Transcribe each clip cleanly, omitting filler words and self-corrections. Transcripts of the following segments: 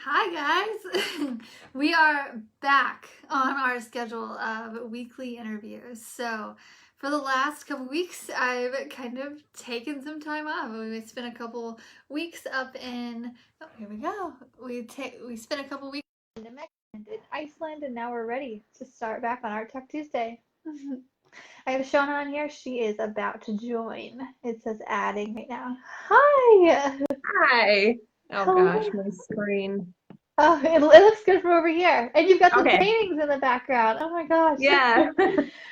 Hi, guys. We are back on our schedule of weekly interviews. So, for the last couple weeks, I've kind of taken some time off. We spent a couple weeks up in, oh, here we go. We spent a couple weeks in Mexico and in Iceland, and now we're ready to start back on Art Talk Tuesday. I have Shaunna on here. She is about to join. It says adding right now. Hi. Hi. Oh gosh, Hello. my screen. Oh, it looks good from over here. And you've got some Okay. paintings in the background. Oh my gosh. Yeah.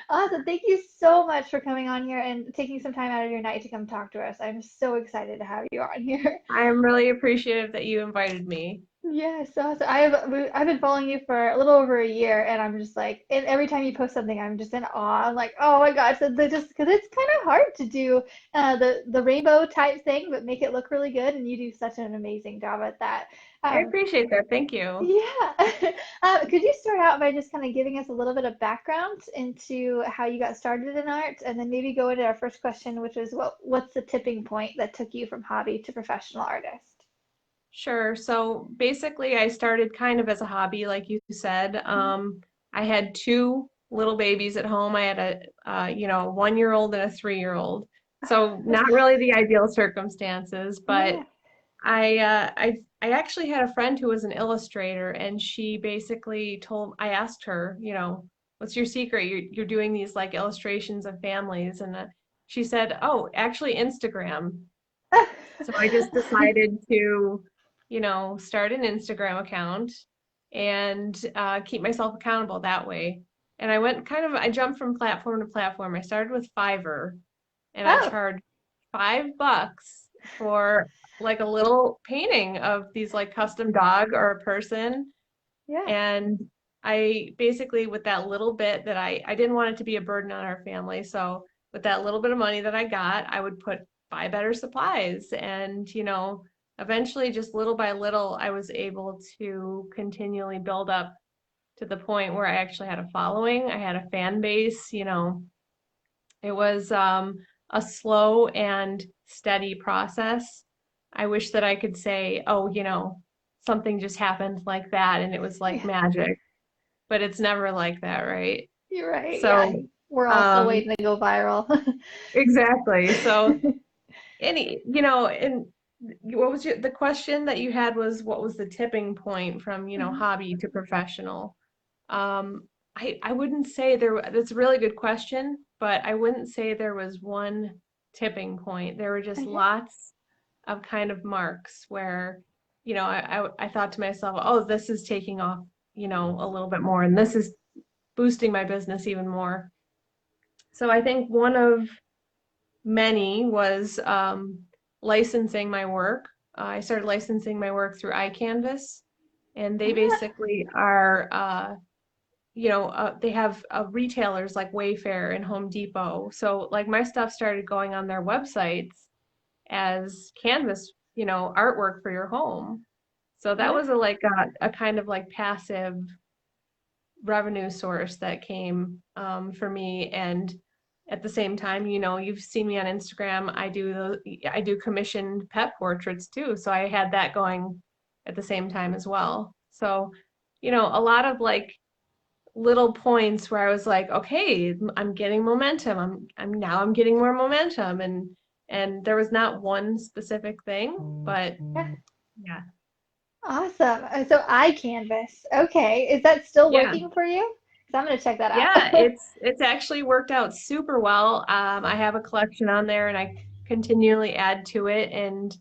Awesome. Thank you so much for coming on here and taking some time out of your night to come talk to us. I'm so excited to have you on here. I'm really appreciative that you invited me. Yes, awesome. I've been following you for a little over a year, and I'm just like, and every time you post something, I'm just in awe. I'm like, oh my gosh, they just because it's kind of hard to do the rainbow type thing, but make it look really good, and you do such an amazing job at that. I Um, appreciate that. Thank you. Yeah. Could you start out by just kind of giving us a little bit of background into how you got started in art, and then maybe go into our first question, which is what's the tipping point that took you from hobby to professional artist? Sure. So basically, I started kind of as a hobby, like you said. Mhm. I had two little babies at home. I had a 1-year-old and a 3-year-old. So not really the ideal circumstances, but Yeah. I actually had a friend who was an illustrator, and she basically I asked her, what's your secret? You're doing these like illustrations of families, and she said, oh, actually Instagram. So I just decided to, start an Instagram account and keep myself accountable that way. And I jumped from platform to platform. I started with Fiverr, and I Oh, charged $5 for like a little painting of these like custom dog or a person. yeah. And I basically, with that little bit that I didn't want it to be a burden on our family. So with that little bit of money that I got, I would buy better supplies. And, eventually just little by little, I was able to continually build up to the point where I actually had a following. I had a fan base. It was a slow and steady process. I wish that I could say, oh, something just happened like that and it was like Yeah, magic, but it's never like that, right? you're right. Yeah. So, We're all still um, waiting to go viral. exactly. So, and the question that you had was what was the tipping point from, Mhm. hobby to professional? Um, I wouldn't say that's a really good question, but I wouldn't say there was one tipping point. There were just Okay. lots of kind of marks where, I thought to myself, oh, this is taking off, a little bit more, and this is boosting my business even more. So I think one of many was licensing my work. I started licensing my work through iCanvas, and they Ah, basically are they have retailers like Wayfair and Home Depot. So like my stuff started going on their websites as canvas, artwork for your home. So that yeah. was a kind of like passive revenue source that came for me. And at the same time, you've seen me on Instagram. I do commissioned pet portraits too. So I had that going at the same time as well. So, a lot of like little points where I was like, okay, I'm getting momentum. I'm getting more momentum, and there was not one specific thing, but Yeah. yeah, Awesome. So iCanvas. Okay. Is that still yeah, working for you? Because I'm gonna check that yeah. out. It's actually worked out super well. I have a collection on there, and I continually add to it, and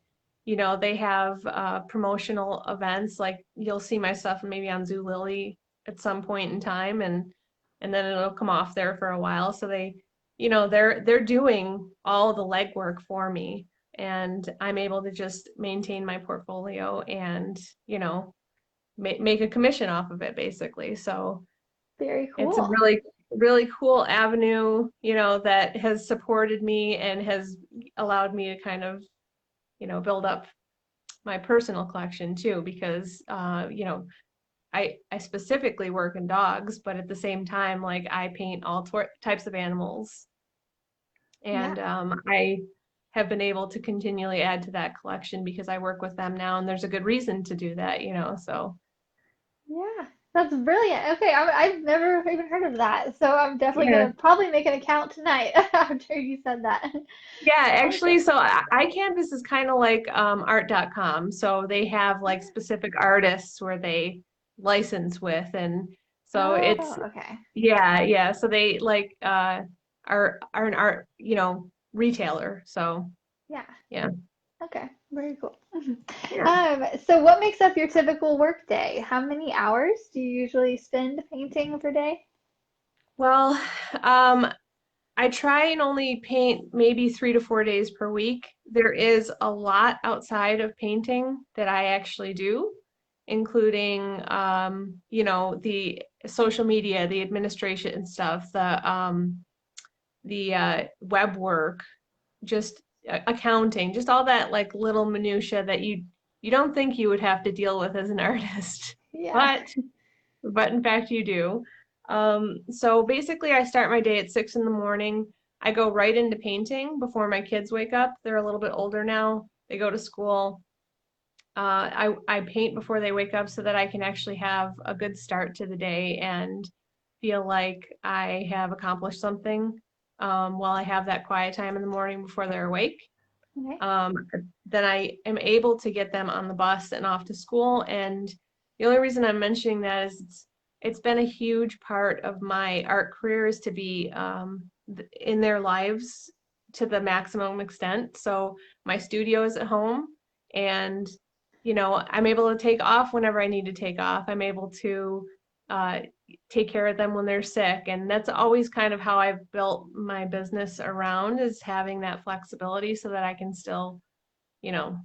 they have promotional events. Like you'll see my stuff maybe on Zulily at some point in time, and then it'll come off there for a while. So they're doing all the legwork for me, and I'm able to just maintain my portfolio and make a commission off of it basically. So Very it's a cool. really really cool avenue, that has supported me and has allowed me to kind of build up my personal collection too, because I specifically work in dogs, but at the same time, like I paint all types of animals, Yeah. and have been able to continually add to that collection because I work with them now, and there's a good reason to do that, so Yeah, that's brilliant. Okay, I've never even heard of that, so I'm definitely yeah. gonna probably make an account tonight after you said that. Yeah, actually, Awesome. so iCanvas is kind of like art.com. So they have like specific artists where they license with. And so it's, Oh, okay. yeah, yeah. So they like are an art, retailer. So Yeah. yeah, Okay. Very cool. yeah. So what makes up your typical work day? How many hours do you usually spend painting per day? Well, um, I try and only paint maybe 3 to 4 days per week. There is a lot outside of painting that I actually do, including, the social media, the administration stuff, the web work, just accounting, just all that like little minutia that you don't think you would have to deal with as an artist, Yeah. but in fact you do. So basically, I start my day at 6 in the morning. I go right into painting before my kids wake up. They're a little bit older now. They go to school. I paint before they wake up so that I can actually have a good start to the day and feel like I have accomplished something while I have that quiet time in the morning before they're awake. Okay. um, then I am able to get them on the bus and off to school. And the only reason I'm mentioning that is it's been a huge part of my art career is to be in their lives to the maximum extent. So my studio is at home, and I'm able to take off whenever I need to take off. I'm able to uh, take care of them when they're sick. And that's always kind of how I've built my business around, is having that flexibility so that I can still, you know,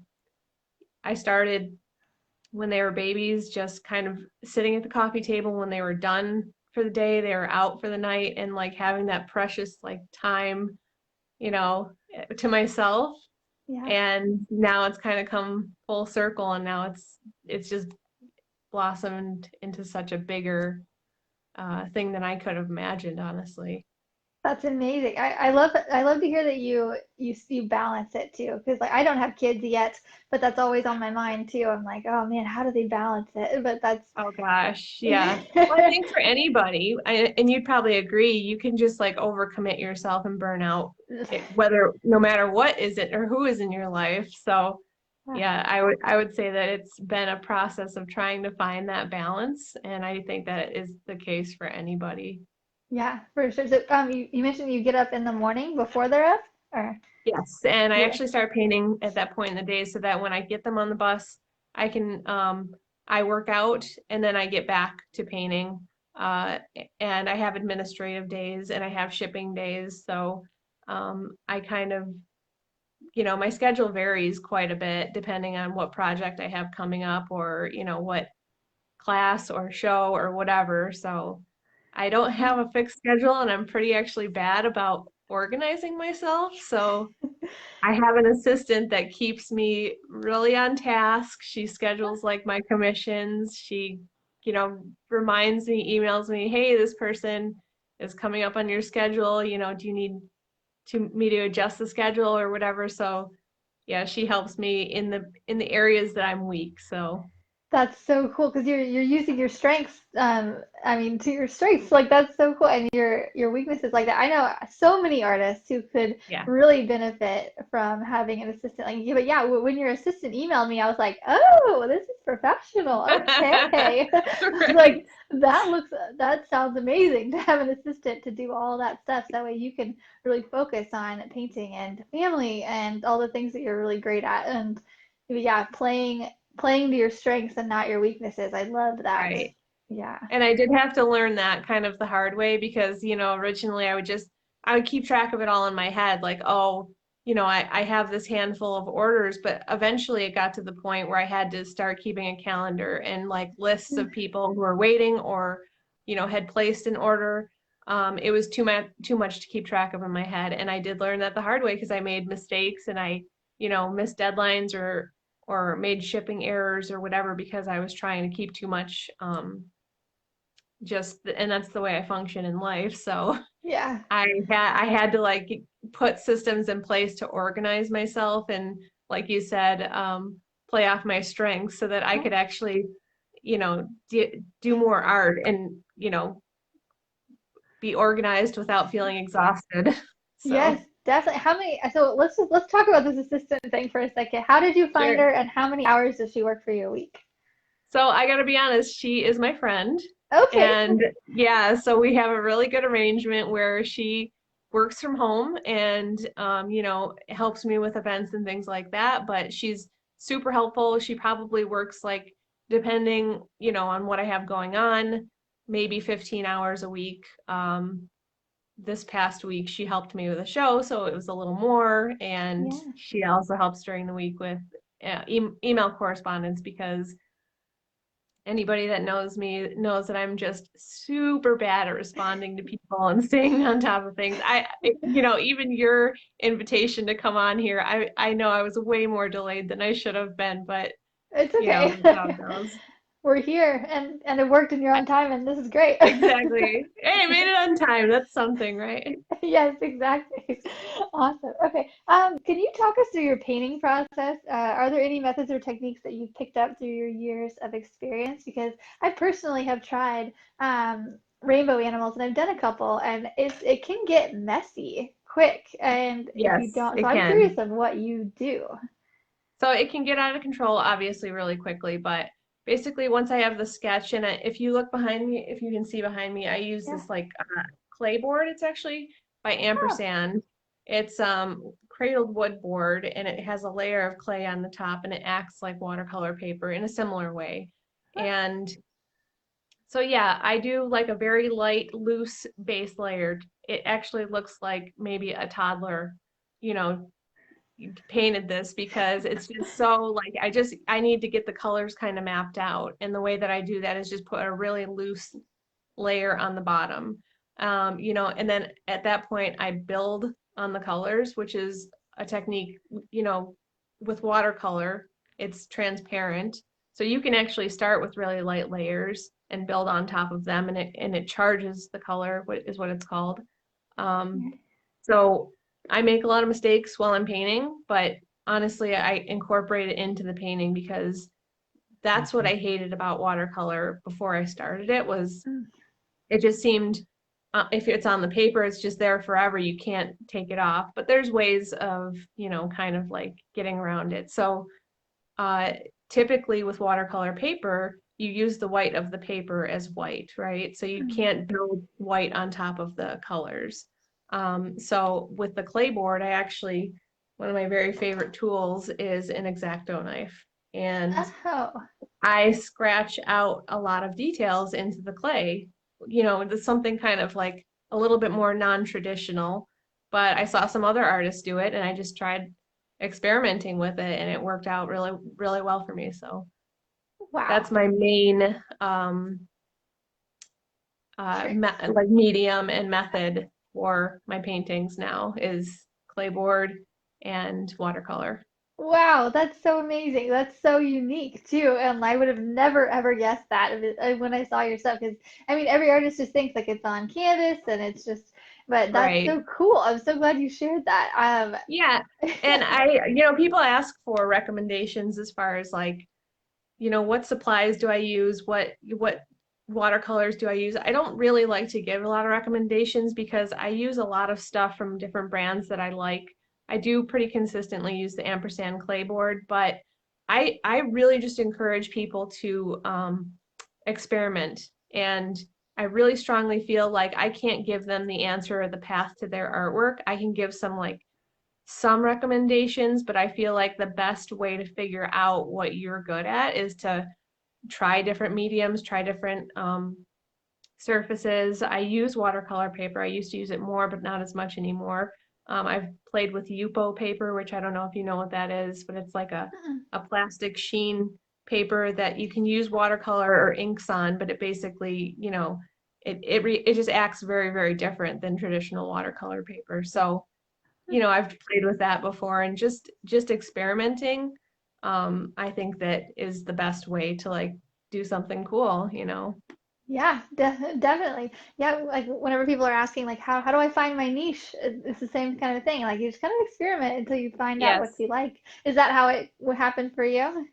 I started when they were babies, just kind of sitting at the coffee table. When they were done for the day, they were out for the night, and like having that precious like time, to myself. Yeah. And now it's kind of come full circle, and now it's just blossomed into such a bigger thing than I could have imagined, honestly. That's amazing. I love to hear that you balance it too, because like I don't have kids yet, but that's always on my mind too. I'm like, oh man, how do they balance it? But that's Oh gosh, yeah. Well, I think for anybody, and you'd probably agree, you can just like overcommit yourself and burn out, whether no matter what is it or who is in your life. So, yeah, I would say that it's been a process of trying to find that balance, and I think that is the case for anybody. yeah, for sure. So you mentioned you get up in the morning before they're up, or Yes, and I yeah. actually start painting at that point in the day so that when I get them on the bus, I can I work out and then I get back to painting. Uh, and I have administrative days and I have shipping days. So I kind of, my schedule varies quite a bit depending on what project I have coming up, or, what class or show or whatever. So I don't have a fixed schedule, and I'm pretty actually bad about organizing myself. So I have an assistant that keeps me really on task. She schedules like my commissions. She, reminds me, emails me, hey, this person is coming up on your schedule. Do you need me to adjust the schedule or whatever? So yeah, she helps me in the areas that I'm weak. So That's so cool because you're using your strengths. I mean, to your strengths, like that's so cool, and your weaknesses like that. I know so many artists who could yeah. really benefit from having an assistant like you. But yeah, when your assistant emailed me, I was like, oh, this is professional. Okay, I was Right. like, that sounds amazing to have an assistant to do all that stuff. So that way you can really focus on painting and family and all the things that you're really great at. And yeah, playing to your strengths and not your weaknesses. I love that. Right. Yeah. And I did have to learn that kind of the hard way because, originally I would keep track of it all in my head, like, oh, I have this handful of orders, but eventually it got to the point where I had to start keeping a calendar and like lists of people who are waiting or, had placed an order. It was too much to keep track of in my head. And I did learn that the hard way because I made mistakes and I, missed deadlines or made shipping errors or whatever because I was trying to keep too much and that's the way I function in life. So Yeah. I had to like put systems in place to organize myself and like you said, play off my strengths so that I Yeah. could actually, do more art and, be organized without feeling exhausted. Yes, So definitely. How many? So let's talk about this assistant thing for a second. How did you find sure. her, and how many hours does she work for you a week? So I gotta be honest, she is my friend. Okay. And yeah, so we have a really good arrangement where she works from home and helps me with events and things like that. But she's super helpful. She probably works like depending, on what I have going on, maybe 15 hours a week. This past week she helped me with a show, so it was a little more, and Yeah. she also helps during the week with email correspondence because anybody that knows me knows that I'm just super bad at responding to people and staying on top of things. Even your invitation to come on here, I know I was way more delayed than I should have been, but It's okay. that's how it goes. We're here, and it worked in your own time, and this is great. Exactly. Hey, I made it on time. That's something, right? Yes, exactly. Awesome. Okay. Can you talk us through your painting process? Are there any methods or techniques that you've picked up through your years of experience? Because I personally have tried rainbow animals, and I've done a couple, and it can get messy quick, and if you Yes, don't, so it I'm curious can. of what you do. So it can get out of control, obviously, really quickly. But basically, once I have the sketch, and if you look behind me, if you can see behind me, I use Yeah. this like clay board. It's actually by Oh. Ampersand. It's cradled wood board, and it has a layer of clay on the top, and it acts like watercolor paper in a similar way. Huh. And so yeah, I do like a very light, loose base layer. It actually looks like maybe a toddler, you know, painted this because it's just so like I need to get the colors kind of mapped out. And the way that I do that is just put a really loose layer on the bottom. And then at that point I build on the colors, which is a technique, you know, with watercolor, it's transparent. So you can actually start with really light layers and build on top of them and it charges the color, what is what it's called. Um, so I make a lot of mistakes while I'm painting, but honestly, I incorporate it into the painting because that's what I hated about watercolor before I started it was Mm. it just seemed if it's on the paper, it's just there forever. You can't take it off. But there's ways of, kind of like getting around it. So uh, typically with watercolor paper, you use the white of the paper as white, right? So you Mm. can't build white on top of the colors. So with the clay board, one of my very favorite tools is an X-Acto knife. And Oh. I scratch out a lot of details into the clay. It's something kind of like a little bit more non-traditional, but I saw some other artists do it and I just tried experimenting with it and it worked out really, really well for me. So Wow. that's my main Sure. like medium and method for my paintings now is clay board and watercolor. Wow, that's so amazing. That's so unique too. And I would have never ever guessed that when I saw your stuff. Because I mean, every artist just thinks like it's on canvas and it's just, but that's Right. so cool. I'm so glad you shared that. Yeah. And people ask for recommendations as far as like, what supplies do I use? What watercolors do I use? I don't really like to give a lot of recommendations because I use a lot of stuff from different brands that I like. I do pretty consistently use the ampersand clay board, but I really just encourage people to experiment. And I really strongly feel like I can't give them the answer or the path to their artwork. I can give some recommendations, but I feel like the best way to figure out what you're good at is to try different mediums, try different surfaces. I use watercolor paper. I used to use it more, but not as much anymore. I've played with Yupo paper, which I don't know if you know what that is, but it's like a plastic sheen paper that you can use watercolor or inks on, but it basically, it just acts very, very different than traditional watercolor paper. So I've played with that before and just experimenting. I think that is the best way to like do something cool. Yeah, definitely. Yeah, like whenever people are asking like how do I find my niche? It's the same kind of thing. Like you just kind of experiment until you find out what Yes. you like. Is that how it would happen for you?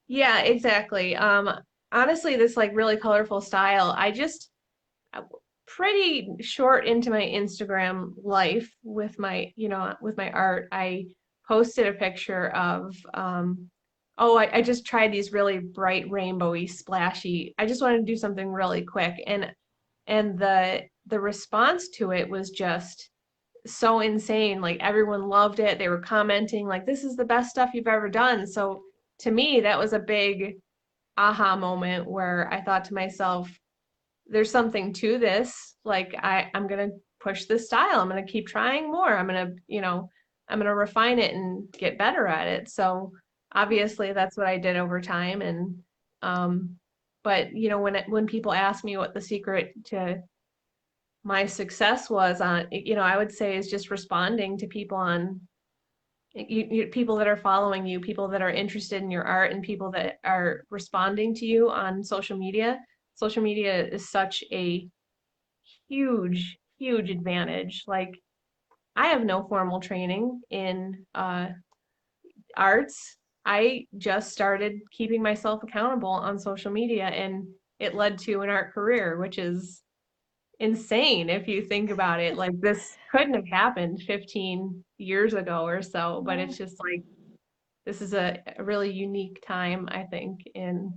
Yeah, exactly. Honestly, this like really colorful style, pretty short into my Instagram life with with my art. I posted a picture of, I just tried these really bright, rainbowy, splashy. I just wanted to do something really quick, and the response to it was just so insane. Like everyone loved it. They were commenting like, "This is the best stuff you've ever done." So to me, that was a big aha moment where I thought to myself, there's something to this. Like I'm gonna push this style. I'm gonna keep trying more. I'm gonna refine it and get better at it. So obviously that's what I did over time. And um, but when people ask me what the secret to my success was on, I would say is just responding to people on people that are following you, people that are interested in your art, and people that are responding to you on social media. Social media is such a huge, huge advantage. Like, I have no formal training in arts. I just started keeping myself accountable on social media, and it led to an art career, which is insane if you think about it. Like, this couldn't have happened 15 years ago or so, but Yeah. it's just like this is a really unique time, I think, in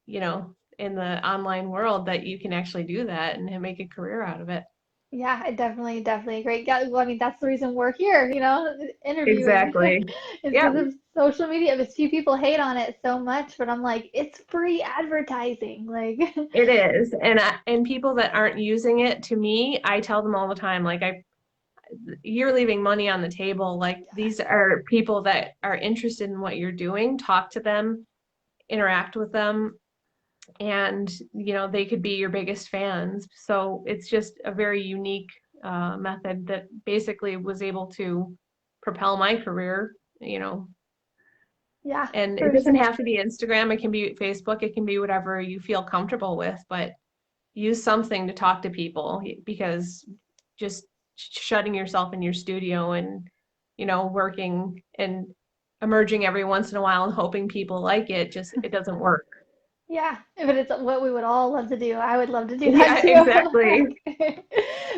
the online world that you can actually do that and make a career out of it. Yeah, I definitely agree. Yeah, well, I mean, that's the reason we're here, interviewing. Exactly. It's Yeah, because of social media. But few people hate on it so much, but I'm like, it's free advertising. Like, it is. And people that aren't using it, to me, I tell them all the time, like, you're leaving money on the table. Like, these are people that are interested in what you're doing. Talk to them, interact with them, and they could be your biggest fans. So it's just a very unique method that basically was able to propel my career, yeah, and it for doesn't sure. have to be Instagram, it can be Facebook, it can be whatever you feel comfortable with, but use something to talk to people, because just shutting yourself in your studio and working and emerging every once in a while and hoping people like it, just it doesn't work. Yeah, but it's what we would all love to do. I would love to do that Yeah, too. exactly.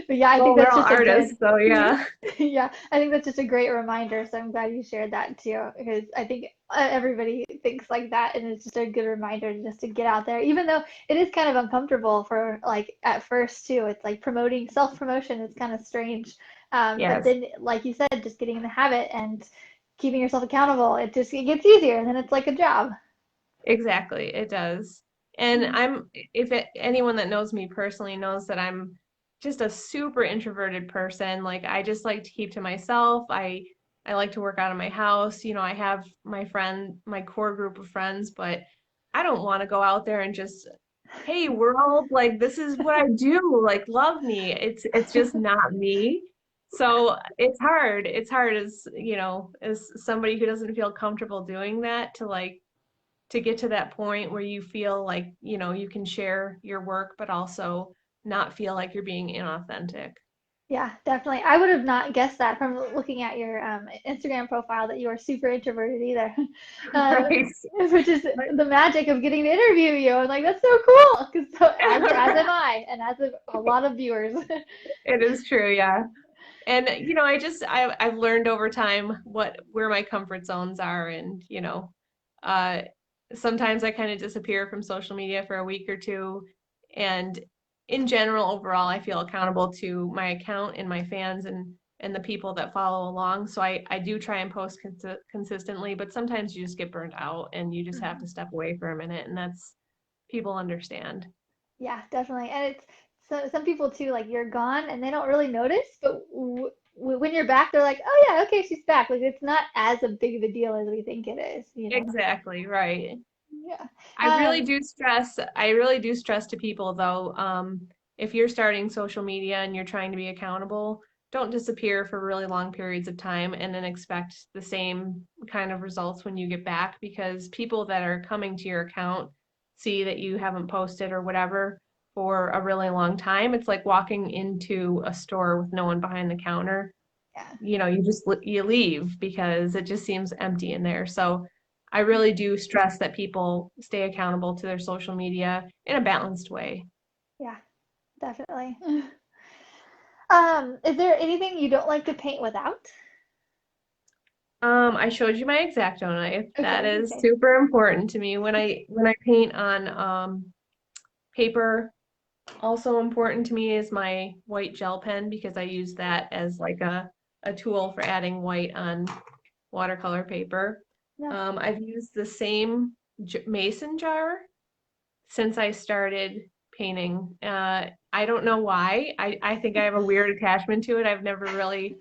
But yeah, I think Well, we're that's all just a good, artists, so yeah. yeah, I think that's just a great reminder. So I'm glad you shared that too, because I think everybody thinks like that, and it's just a good reminder just to get out there, even though it is kind of uncomfortable for like at first too. It's like promoting self-promotion is kind of strange. But Yes, then, like you said, just getting in the habit and keeping yourself accountable, it gets easier, and then it's like a job. exactly. It does. And Yeah. anyone that knows me personally knows that I'm just a super introverted person. Like, I just like to keep to myself. I like to work out of my house. I have my core group of friends, but I don't want to go out there and just, hey, world, like, this is what I do. Like, love me. It's just not me. So it's hard. It's hard as somebody who doesn't feel comfortable doing that, to get to that point where you feel like, you can share your work, but also not feel like you're being inauthentic. Yeah, definitely. I would have not guessed that from looking at your Instagram profile that you are super introverted either, uh, Right. which is the magic of getting to interview you. I'm like, that's so cool, because as am I, and as of a lot of viewers. It is true, yeah. And I've learned over time where my comfort zones are, and uh sometimes I kind of disappear from social media for a week or two, and in general, overall, I feel accountable to my account and my fans and the people that follow along. So I do try and post consistently, but sometimes you just get burnt out and you just have to step away for a minute, and that's people understand. Yeah, definitely. And it's so some people too, like you're gone and they don't really notice, but when you're back, they're like, oh yeah, okay, she's back. Like it's not as a big of a deal as we think it is. Exactly, right. Yeah. I really do stress to people though, if you're starting social media and you're trying to be accountable, don't disappear for really long periods of time and then expect the same kind of results when you get back, because people that are coming to your account see that you haven't posted or whatever for a really long time. It's like walking into a store with no one behind the counter. Yeah. You just you leave because it just seems empty in there. So I really do stress that people stay accountable to their social media in a balanced way. Yeah, definitely. Is there anything you don't like to paint without? I showed you my X-Acto knife. That Okay, is okay. super important to me when I paint on paper. Also important to me is my white gel pen because I use that as like a tool for adding white on watercolor paper. No. I've used the same mason jar since I started painting. I don't know why. I think I have a weird attachment to it. I've never really,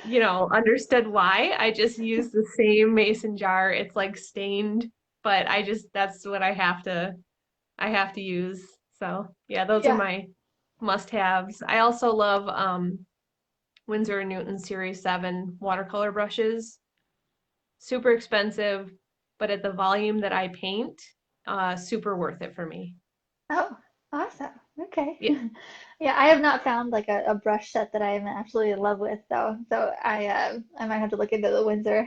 understood why. I just use the same mason jar. It's like stained, but that's what I have to use. So yeah, those are Yeah. my must-haves. I also love Winsor& and Newton Series 7 watercolor brushes. Super expensive, but at the volume that I paint, super worth it for me. Oh, awesome. Okay. Yeah, Yeah, I have not found like a brush set that I am absolutely in love with though. So I might have to look into the Windsor.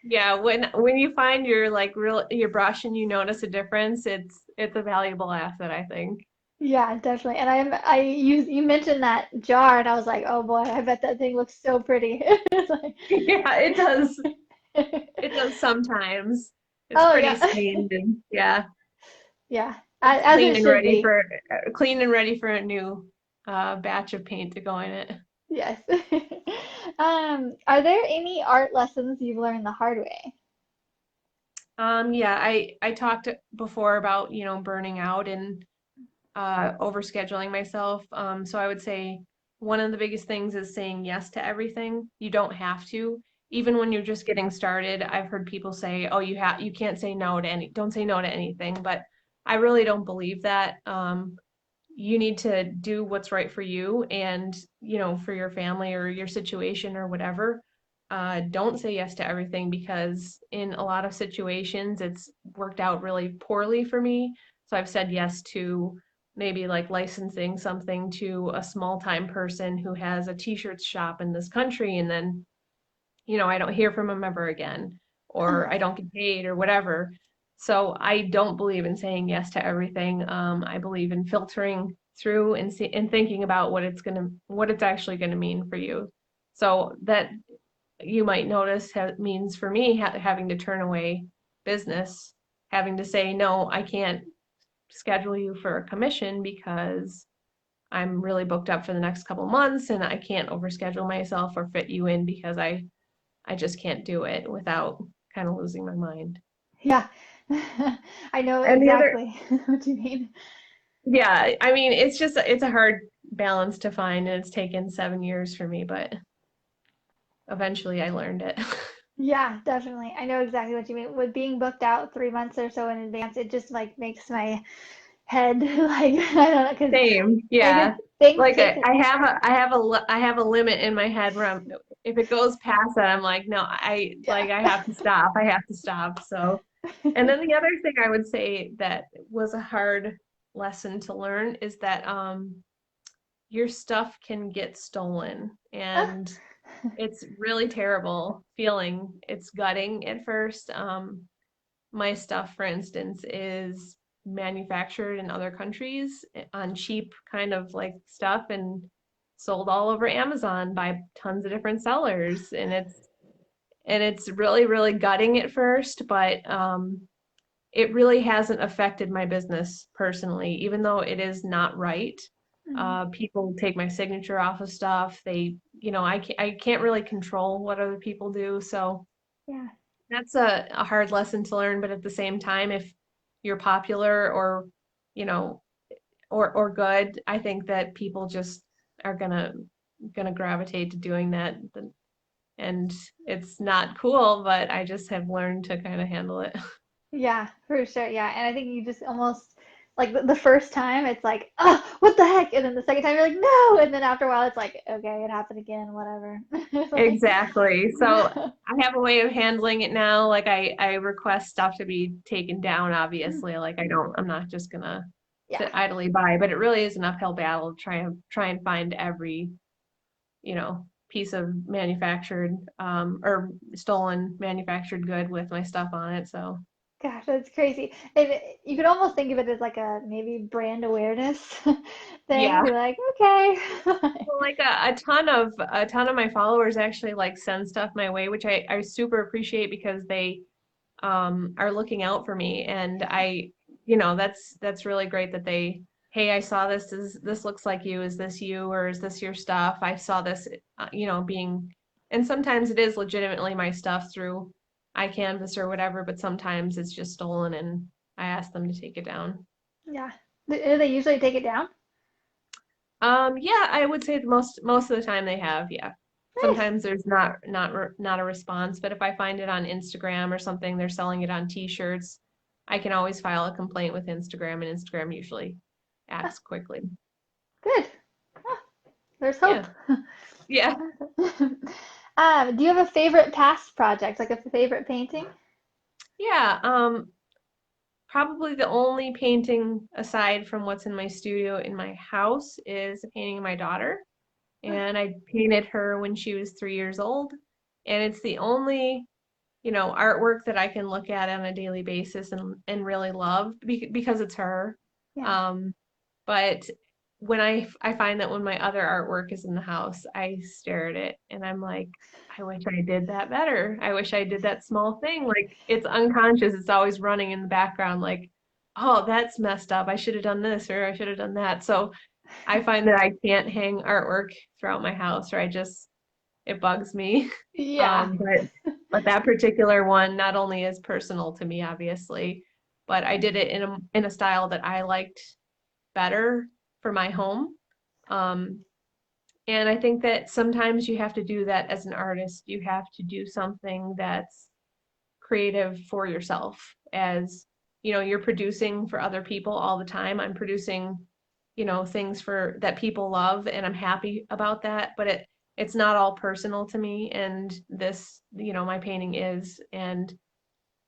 yeah. When you find your like real your brush and you notice a difference, it's a valuable asset, I think. Yeah, definitely. And you mentioned that jar and I was like, oh boy, I bet that thing looks so pretty. It's like Yeah, it does. It does sometimes. It's Oh pretty yeah. stained and yeah, Yeah. it's As it should be. clean and ready for a new batch of paint to go in it. Yes. Are there any art lessons you've learned the hard way? Yeah, I talked before about, burning out and overscheduling myself. So I would say one of the biggest things is saying yes to everything. You don't have to. Even when you're just getting started, I've heard people say, "Oh, you can't say no to don't say no to anything." But I really don't believe that. You need to do what's right for you and, for your family or your situation or whatever. Don't say yes to everything because in a lot of situations it's worked out really poorly for me. So I've said yes to maybe like licensing something to a small time person who has a t-shirt shop in this country and then I don't hear from them ever again, or I don't get paid or whatever. So I don't believe in saying yes to everything. I believe in filtering through and thinking about what it's actually gonna mean for you. So that you might notice means for me having to turn away business, having to say no, I can't schedule you for a commission because I'm really booked up for the next couple months and I can't overschedule myself or fit you in because I just can't do it without kind of losing my mind. Yeah. I know And the other, exactly what you mean. yeah, I mean, it's a hard balance to find, and it's taken 7 years for me, but eventually I learned it. Yeah, definitely. I know exactly what you mean. With being booked out 3 months or so in advance, it just like makes my head like I don't know because Same, if yeah. things Like take I have a limit in my head where if it goes past that, I'm like, no, yeah. I have to stop. I have to stop. So, and then the other thing I would say that was a hard lesson to learn is that your stuff can get stolen and it's really terrible feeling. It's gutting at first. My stuff, for instance, is manufactured in other countries on cheap kind of like stuff and sold all over Amazon by tons of different sellers. And it's really, really gutting at first, but it really hasn't affected my business personally, even though it is not right. Mhm. People take my signature off of stuff. I can't really control what other people do. So Yeah. that's a hard lesson to learn. But at the same time, if you're popular you know, or good, I think that people just are gonna gravitate to doing that. And it's not cool, but I just have learned to kind of handle it. Yeah, for sure. Yeah. And I think you just almost Like the first time, it's like, oh, what the heck? And then the second time, you're like, no. And then after a while, it's like, okay, it happened again, whatever. Like, Exactly. So I have a way of handling it now. Like I request stuff to be taken down, obviously. Like I'm not just gonna sit yeah, idly by, but it really is an uphill battle to try and find every, piece of manufactured or stolen manufactured good with my stuff on it. So gosh, that's crazy. And you could almost think of it as like a maybe brand awareness thing. yeah. Be like, okay. Well, like a ton of my followers actually like send stuff my way, which I super appreciate because they are looking out for me. And that's really great that they, hey, I saw this. This looks like you. Is this you or is this your stuff? I saw this, and sometimes it is legitimately my stuff through iCanvas or whatever, but sometimes it's just stolen and I ask them to take it down. Yeah. Do they usually take it down? Yeah, I would say most of the time they have, yeah. Nice. Sometimes there's not a response, but if I find it on Instagram or something, they're selling it on t-shirts, I can always file a complaint with Instagram, and Instagram usually Oh, acts quickly. good. Oh, there's Yeah. hope. Yeah. Do you have a favorite past project, like a favorite painting? Yeah. Probably the only painting aside from what's in my studio in my house is a painting of my daughter. And I painted her when she was 3 years old. And it's the only artwork that I can look at on a daily basis and really love because it's her. Yeah. Um, but when I find that when my other artwork is in the house, I stare at it and I'm like, I wish I did that better. I wish I did that small thing. Like it's unconscious. It's always running in the background, like, oh, that's messed up. I should have done this or I should have done that. So I find that I can't hang artwork throughout my house, or it bugs me. Yeah. But that particular one not only is personal to me, obviously, but I did it in a style that I liked better for my home. Um, and I think that sometimes you have to do that as an artist. You have to do something that's creative for yourself as you're producing for other people all the time. I'm producing things for that people love and I'm happy about that, but it's not all personal to me, and this my painting is, and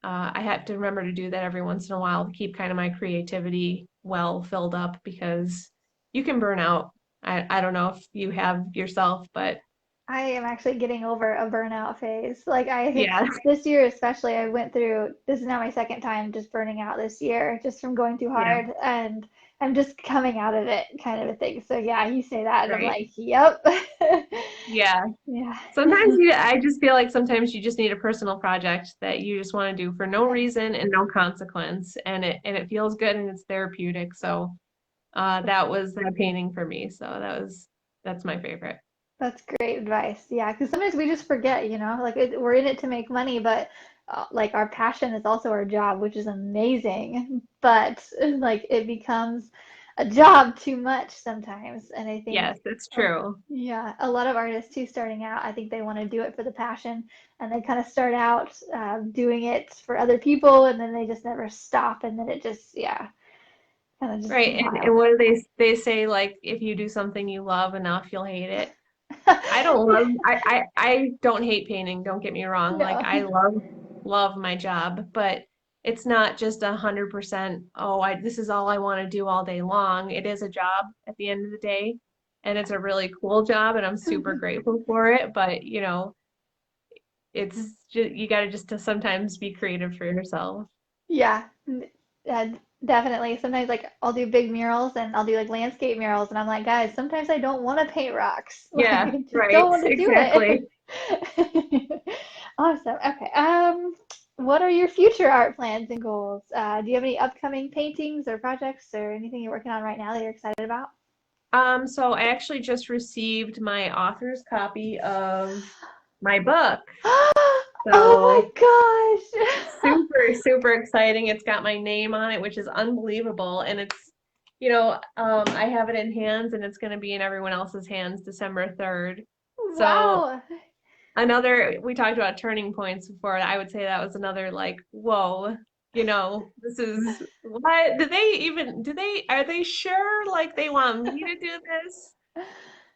I have to remember to do that every once in a while to keep kind of my creativity well filled up because you can burn out. I don't know if you have yourself, but I am actually getting over a burnout phase. Like yeah. this year especially, I went through, this is now my second time just burning out this year, just from going too Yeah, hard, and I'm just coming out of it kind of a thing. So yeah, you say that and I'm right. like, yep. Yeah. Yeah. I just feel like sometimes you just need a personal project that you just want to do for no Yeah. reason and no consequence, and it feels good and it's therapeutic. So that was that painting for me. So that's my favorite. That's great advice. Yeah, because sometimes we just forget, like we're in it to make money, but like our passion is also our job, which is amazing. But like it becomes a job too much sometimes. And I think, Yes, it's true. yeah, a lot of artists too starting out, I think they want to do it for the passion, and they kind of start out doing it for other people, and then they just never stop, and then it just, yeah, kind of just Right. And wild. what do they say, like if you do something you love enough, you'll hate it. I don't love I don't hate painting, don't get me wrong. Like No. I love my job, but it's not just 100%, oh, this is all I want to do all day long. It is a job at the end of the day, and it's a really cool job and I'm super grateful for it, but it's just you got to just to sometimes be creative for yourself. Yeah, uh, definitely. Sometimes, like, I'll do big murals and I'll do like landscape murals, and I'm like, guys, sometimes I don't want to paint rocks. Like, Yeah, I just right. don't want to do Exactly. it. Awesome. Okay. What are your future art plans and goals? Do you have any upcoming paintings or projects or anything you're working on right now that you're excited about? So I actually just received my author's copy of my book. Oh my So gosh. super, super exciting. It's got my name on it, which is unbelievable. And I have it in hands and it's going to be in everyone else's hands December 3rd. So Wow. we talked about turning points before. I would say that was another like, whoa, this is what? Are they sure like they want me to do this?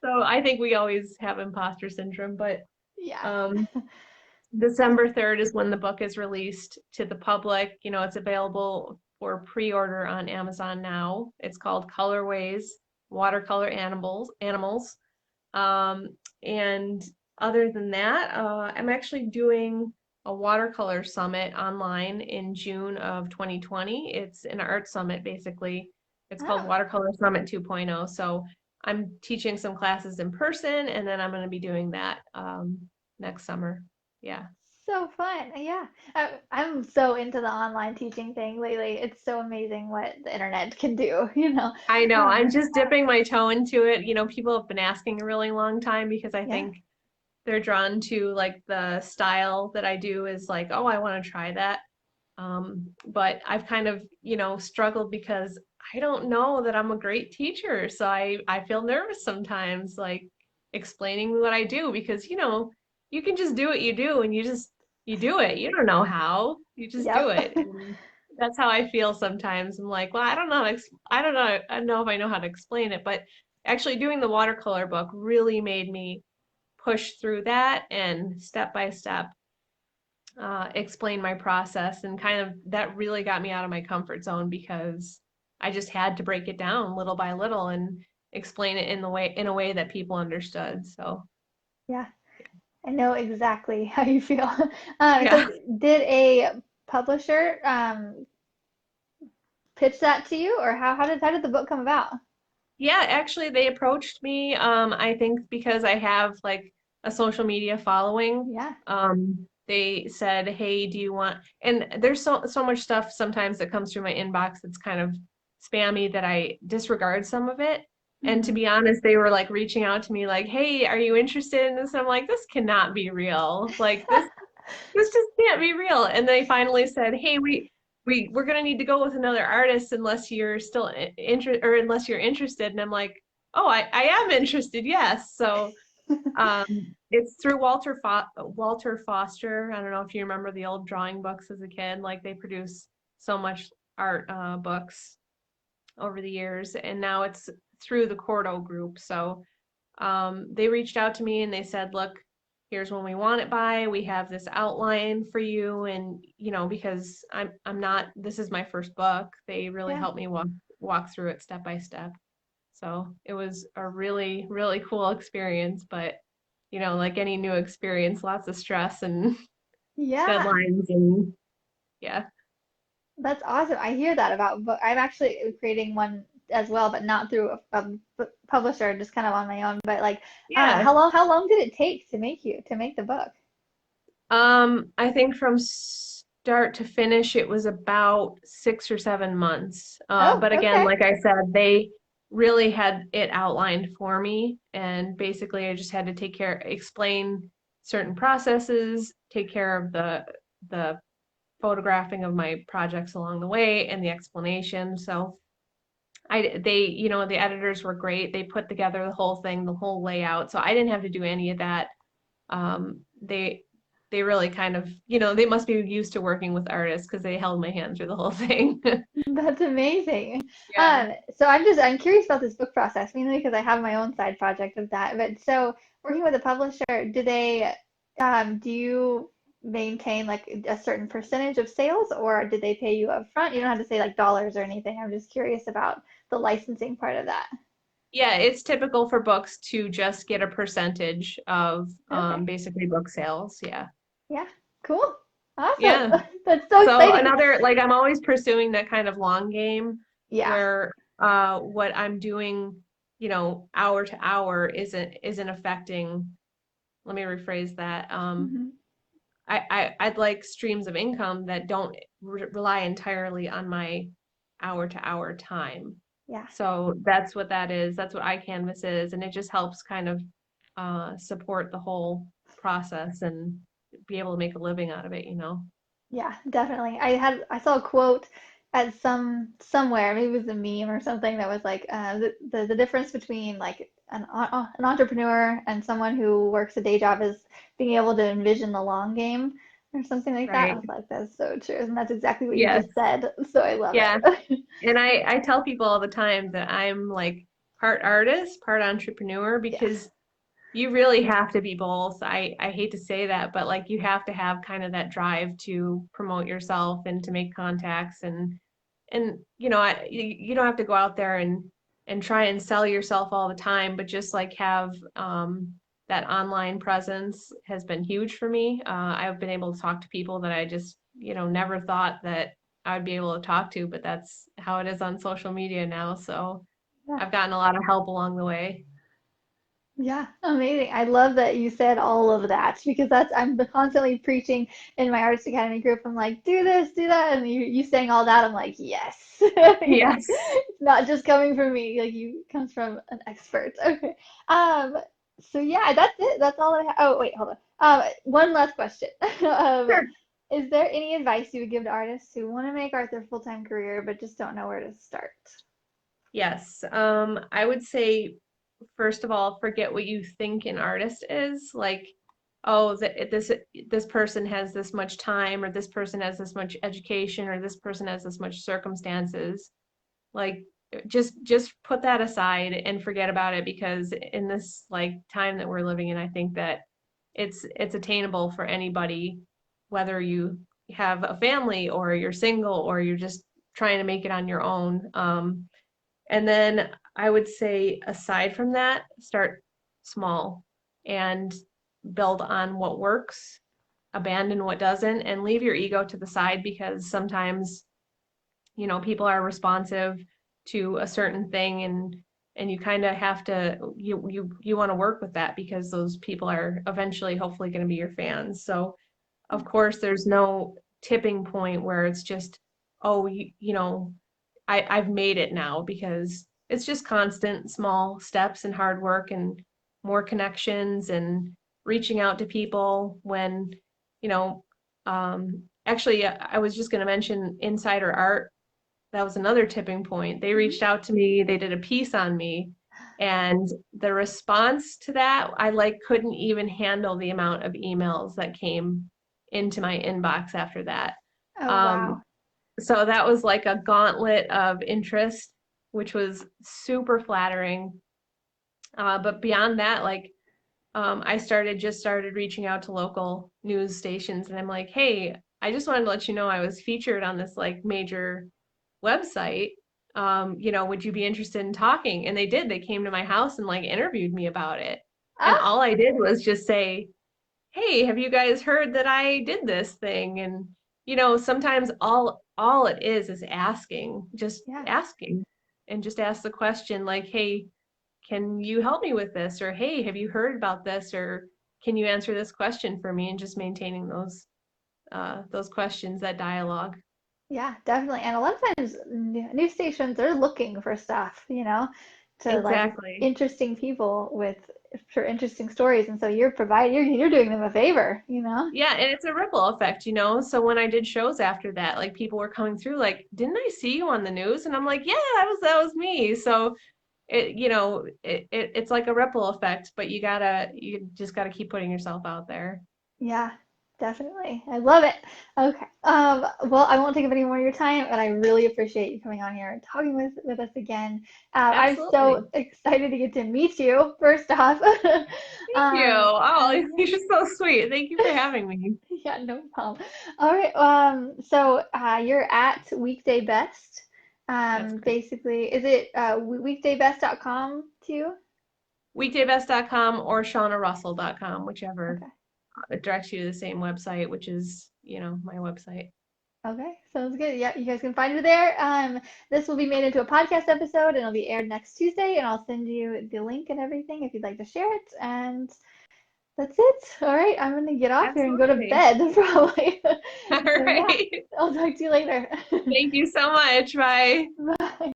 So I think we always have imposter syndrome, but Yeah. um, December 3rd is when the book is released to the public. You know, it's available for pre-order on Amazon now. It's called Colorways, Watercolor Animals. Um, and other than that, I'm actually doing a watercolor summit online in June of 2020. It's an art summit, basically. It's called Oh, Watercolor Summit 2.0. So I'm teaching some classes in person, and then I'm going to be doing that next summer. Yeah. so fun. Yeah. I'm so into the online teaching thing lately. It's so amazing what the internet can do, you know. I know. I'm Um, just dipping my toe into it. You know, people have been asking a really long time because I yeah. think they're drawn to like the style that I do is like, oh, I want to try that. But I've kind of, struggled because I don't know that I'm a great teacher. So I feel nervous sometimes, like explaining what I do because, you can just do what you do and you do it. You don't know how, you just do Yep. it. And that's how I feel sometimes. I'm like, well, I don't know. I don't know if I know how to explain it, but actually doing the watercolor book really made me push through that and step by step explain my process and kind of that really got me out of my comfort zone because I just had to break it down little by little and explain it in a way that people understood. So Yeah. I know exactly how you feel. So yeah. did a publisher pitch that to you, or how did the book come about? Yeah, actually they approached me I think because I have like a social media following. Yeah. They said, "Hey, do you want?" And there's so much stuff sometimes that comes through my inbox that's kind of spammy that I disregard some of it. And to Hmm. be honest, they were like reaching out to me like, "Hey, are you interested in this?" And I'm like, "This cannot be real. Like this just can't be real." And they finally said, "Hey, we're gonna need to go with another artist unless you're still interested or unless you're interested." And I'm like, "Oh, I am interested, yes." So it's through Walter Foster. I don't know if you remember the old drawing books as a kid. Like they produce so much art books over the years, and now it's through the Cordo group. So they reached out to me and they said, "Look, here's when we want it by. We have this outline for you." And because I'm not. This is my first book. They really Yeah. helped me walk through it step by step. So it was a really, really cool experience, but like any new experience, lots of stress and Yeah. deadlines and yeah. That's awesome. I hear that about book. I'm actually creating one as well, but not through a publisher, just kind of on my own. But like, Yeah. how long did it take to make the book? I think from start to finish, it was about 6 or 7 months. Oh, But again, okay. like I said, they really had it outlined for me, and basically, I just had to explain certain processes, take care of the photographing of my projects along the way, and the explanation. So the editors were great. They put together the whole thing, the whole layout. So I didn't have to do any of that. Um, they they really kind of, they must be used to working with artists because they held my hand through the whole thing. That's amazing. Yeah. So I'm curious about this book process, mainly because I have my own side project of that. But so working with a publisher, do you maintain like a certain percentage of sales, or did they pay you up front? You don't have to say like dollars or anything. I'm just curious about the licensing part of that. Yeah, it's typical for books to just get a percentage of Okay. basically book sales. Yeah. Yeah. Cool. Awesome. Yeah. That's so So exciting. another, like I'm always pursuing that kind of long game Yeah. where what I'm doing, hour to hour isn't affecting, let me rephrase that. Hmm. I'd like streams of income that don't rely entirely on my hour to hour time. Yeah. So that's what that is. That's what iCanvas is, and it just helps kind of support the whole process and be able to make a living out of it. Yeah, definitely. I saw a quote at somewhere, maybe it was a meme or something that was like the difference between like an entrepreneur and someone who works a day job is being able to envision the long game. or something like that. I Right. was like, that's so true. And that's exactly what you Yes. just said. So I love Yeah. it. And I tell people all the time that I'm like part artist, part entrepreneur Yeah. because you really have to be both. I hate to say that, but like you have to have kind of that drive to promote yourself and to make contacts and you don't have to go out there and try and sell yourself all the time, but just like have that online presence has been huge for me. I've been able to talk to people that I just, never thought that I would be able to talk to, but that's how it is on social media now. So Yeah. I've gotten a lot of help along the way. Yeah, amazing. I love that you said all of that because I'm constantly preaching in my Artist Academy group. I'm like, do this, do that, and you saying all that. I'm like, yes. Yes. It's not just coming from me. Like you comes from an expert. Okay. Um. So yeah, that's it. That's all I have. Oh wait, hold on. One last question. Um, Sure. is there any advice you would give to artists who want to make art their full-time career but just don't know where to start? Yes. I would say, first of all, forget what you think an artist is. Like, oh, this person has this much time, or this person has this much education, or this person has this much circumstances. Like, just put that aside and forget about it because in this like time that we're living in, I think that it's attainable for anybody, whether you have a family or you're single or you're just trying to make it on your own. And then I would say, aside from that, start small and build on what works, abandon what doesn't, and leave your ego to the side because sometimes, people are responsive to a certain thing and you kind of have to you want to work with that because those people are eventually hopefully going to be your fans. So of course there's no tipping point where it's just, oh, I've made it now because it's just constant small steps and hard work and more connections and reaching out to people when, you know, actually, I was just going to mention Insider Art. That was another tipping point. They Mhm. reached out to me, they did a piece on me, and the response to that, I like couldn't even handle the amount of emails that came into my inbox after that. Oh wow. Um, so that was like a gauntlet of interest, which was super flattering. But beyond that, like I started reaching out to local news stations, and I'm like, hey, I just wanted to let you know I was featured on this like major website. Would you be interested in talking? And they did. They came to my house and like interviewed me about it. And Ah, all I did was just say, hey, have you guys heard that I did this thing? And sometimes all it is asking, just yeah. asking, and just ask the question like, hey, can you help me with this? Or hey, have you heard about this? Or can you answer this question for me? And just maintaining those questions, that dialogue. Yeah, definitely. And a lot of times news stations are looking for stuff, to like Exactly. interesting people with for interesting stories. And so you're doing them a favor. Yeah, and it's a ripple effect. So when I did shows after that, like people were coming through, like, didn't I see you on the news? And I'm like, yeah, that was me. So it's like a ripple effect, but you just gotta keep putting yourself out there. Yeah, definitely. I love it. Okay. Well, I won't take up any more of your time, but I really appreciate you coming on here and talking with us again. I'm so Absolutely. excited to get to meet you, first off. Thank you. Oh, And you're so sweet. Thank you for having me. yeah, no problem. All right. So you're at Weekday Best. That's correct. Basically, is it weekdaybest.com too? Weekdaybest.com or ShaunaRussell.com, whichever Okay. directs you to the same website, which is, my website. Okay, sounds good. Yeah, you guys can find it there. This will be made into a podcast episode and it'll be aired next Tuesday, and I'll send you the link and everything if you'd like to share it. And that's it. All right, I'm gonna get off here and go to Absolutely. bed probably. All So yeah, right. I'll talk to you later. Thank you so much. Bye. Bye.